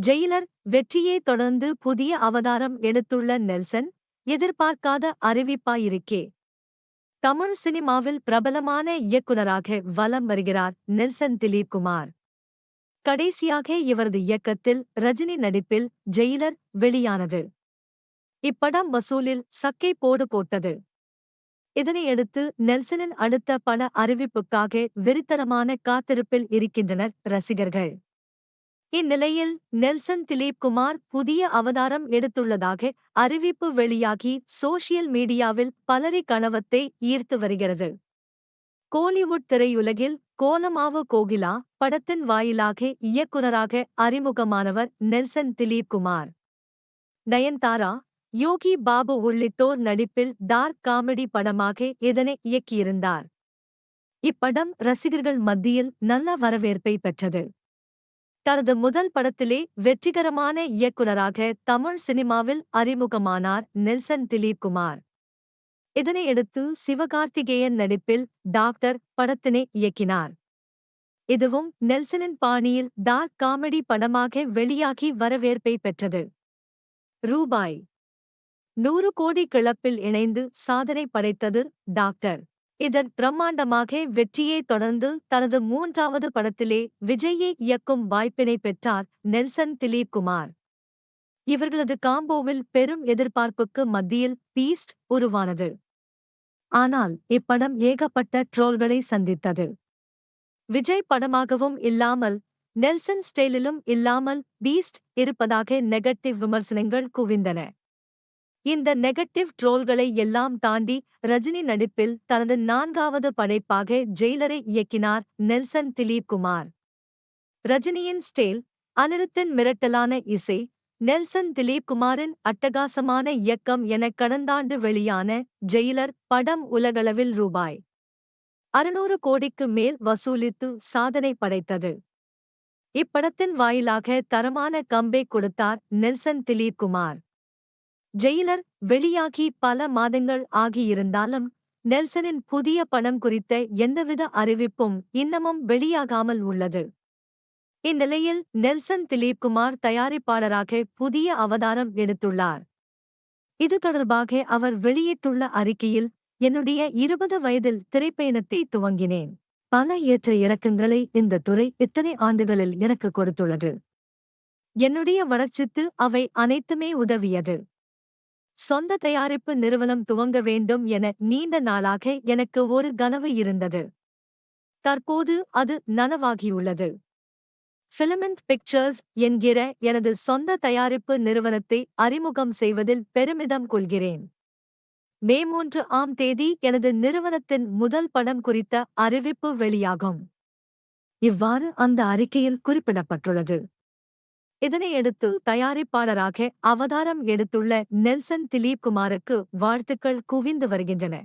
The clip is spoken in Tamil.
ஜெயிலர் வெற்றியை தொடர்ந்து புதிய அவதாரம் எடுத்துள்ள நெல்சன், எதிர்பார்க்காத அறிவிப்பாயிருக்கே. தமிழ் சினிமாவில் பிரபலமான இயக்குனராக வலம் வருகிறார் நெல்சன் திலீப்குமார். கடைசியாக இவரது இயக்கத்தில் ரஜினி நடிப்பில் ஜெயிலர் வெளியானது. இப்படம் வசூலில் சக்கை போடு போட்டது. இதனையடுத்து நெல்சனின் அடுத்த பட அறிவிப்புக்காக வெறித்தனமான காத்திருப்பில் இருக்கின்றனர் ரசிகர்கள். இந்நிலையில் நெல்சன் திலீப்குமார் புதிய அவதாரம் எடுத்துள்ளதாக அறிவிப்பு வெளியாகி சோஷியல் மீடியாவில் பலரை கனவத்தை ஈர்த்து வருகிறது. கோலிவுட் திரையுலகில் கோலமாவு கோகிலா படத்தின் வாயிலாக இயக்குனராக அறிமுகமானவர் நெல்சன் திலீப்குமார். நயன்தாரா, யோகி பாபு உள்ளிட்டோர் நடிப்பில் டார்க் காமெடி படமாக இதனை இயக்கியிருந்தார். இப்படம் ரசிகர்கள் மத்தியில் நல்ல வரவேற்பை பெற்றது. தனது முதல் படத்திலே வெற்றிகரமான இயக்குனராக தமிழ் சினிமாவில் அறிமுகமானார் நெல்சன் திலீப்குமார். இதனையடுத்து சிவகார்த்திகேயன் நடிப்பில் டாக்டர் படத்தினை இயக்கினார். இதுவும் நெல்சனின் பாணியில் டார்க் காமெடி படமாக வெளியாகி வரவேற்பை பெற்றது. ரூபாய் 100 கோடி கிளப்பில் இணைந்து சாதனை படைத்தது டாக்டர். இதன் பிரம்மாண்டமாக வெற்றியை தொடர்ந்து தனது 3வது படத்திலே விஜயை இயக்கும் வாய்ப்பினை பெற்றார் நெல்சன் திலீப்குமார். இவர்களது காம்போவில் பெரும் எதிர்பார்ப்புக்கு மத்தியில் பீஸ்ட் உருவானது. ஆனால் இப்படம் ஏகப்பட்ட ட்ரோல்களை சந்தித்தது. விஜய் படமாகவும் இல்லாமல், நெல்சன் ஸ்டைலிலும் இல்லாமல் பீஸ்ட் இருப்பதாக நெகட்டிவ் விமர்சனங்கள் குவிந்தன. இந்த நெகட்டிவ் ட்ரோல்களை எல்லாம் தாண்டி ரஜினி நடிப்பில் தனது 4வது படைப்பாக ஜெயிலரை இயக்கினார் நெல்சன் திலீப்குமார். ரஜினியின் ஸ்டைல், அனிருத்தின் மிரட்டலான இசை, நெல்சன் திலீப்குமாரின் அட்டகாசமான இயக்கம் என கடந்தாண்டு வெளியான ஜெயிலர் படம் உலகளவில் ரூபாய் 600 கோடிக்கு மேல் வசூலித்து சாதனை படைத்தது. இப்படத்தின் வாயிலாக தரமான கம்பேக் கொடுத்தார் நெல்சன் திலீப்குமார். ஜெயிலர் வெளியாகி பல மாதங்கள் ஆகியிருந்தாலும் நெல்சனின் புதிய படம் குறித்த எந்தவித அறிவிப்பும் இன்னமும் வெளியாகாமல் உள்ளது. இந்நிலையில் நெல்சன் திலீப்குமார் தயாரிப்பாளராக புதிய அவதாரம் எடுத்துள்ளார். இது தொடர்பாக அவர் வெளியிட்டுள்ள அறிக்கையில், என்னுடைய 20 வயதில் திரைப்பயணத்தை துவங்கினேன். பல ஏற்ற இறக்கங்களை இந்த துறை இத்தனை ஆண்டுகளில் எனக்கு கொடுத்துள்ளது. என்னுடைய வளர்ச்சிக்கு அவை அனைத்துமே உதவியது. சொந்த தயாரிப்பு நிறுவனம் துவங்க வேண்டும் என நீண்ட நாளாக எனக்கு ஒரு கனவு இருந்தது. தற்போது அது நனவாகியுள்ளது. ஃபிலமெண்ட் பிக்சர்ஸ் என்கிற எனது சொந்த தயாரிப்பு நிறுவனத்தை அறிமுகம் செய்வதில் பெருமிதம் கொள்கிறேன். மே 3ஆம் தேதி எனது நிறுவனத்தின் முதல் படம் குறித்த அறிவிப்பு வெளியாகும். இவ்வாறு அந்த அறிக்கையில் குறிப்பிடப்பட்டுள்ளது. இதனையடுத்து தயாரிப்பாளராக அவதாரம் எடுத்துள்ள நெல்சன் திலீப்குமாருக்கு வாழ்த்துக்கள் குவிந்து வருகின்றன.